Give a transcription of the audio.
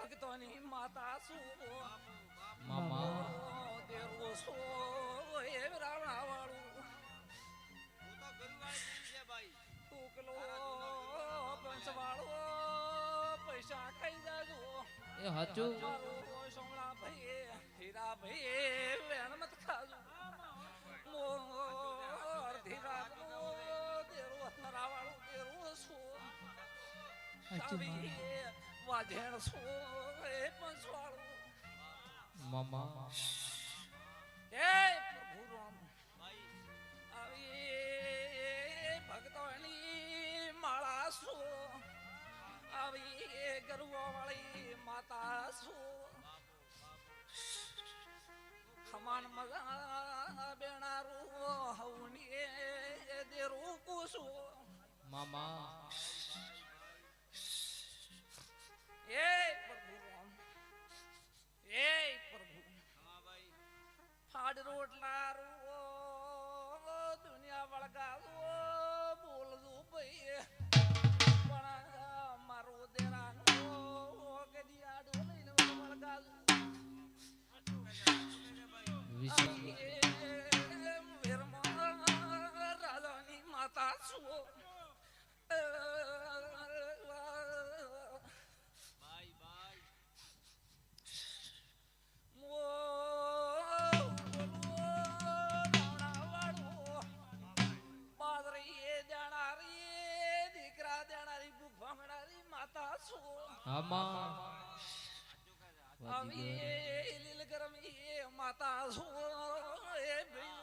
ભક્તોની માતા શું મામા દેવો છો એ રાવણા વાળું ટુકલો પંચવાળો પૈસા ખાઈ જાજો એ હાચું સોમણા ભાઈ હીરા ભાઈ વેણ મત ખાજો મોર ધીરા દેરો રાવાળું દેરો છો વાજેણ છો એ પંચવાળું મામા એ પ્રભુ રામ આવી ભક્તોની માળા છો આવી ગરવા વાળી માતા છો ખમાન મજા બેણારું હવની દેરું કુસો મામા એ પ્રભુ રામ એ પ્રભુ ફાડ રોટલા રો દુનિયા વળગાવો બોલજો ભાઈ પણ મારો દેરાનો ગડિયાડો લઈને વળગાજો રાજાની માતા છો માતા છો એ ભાઈ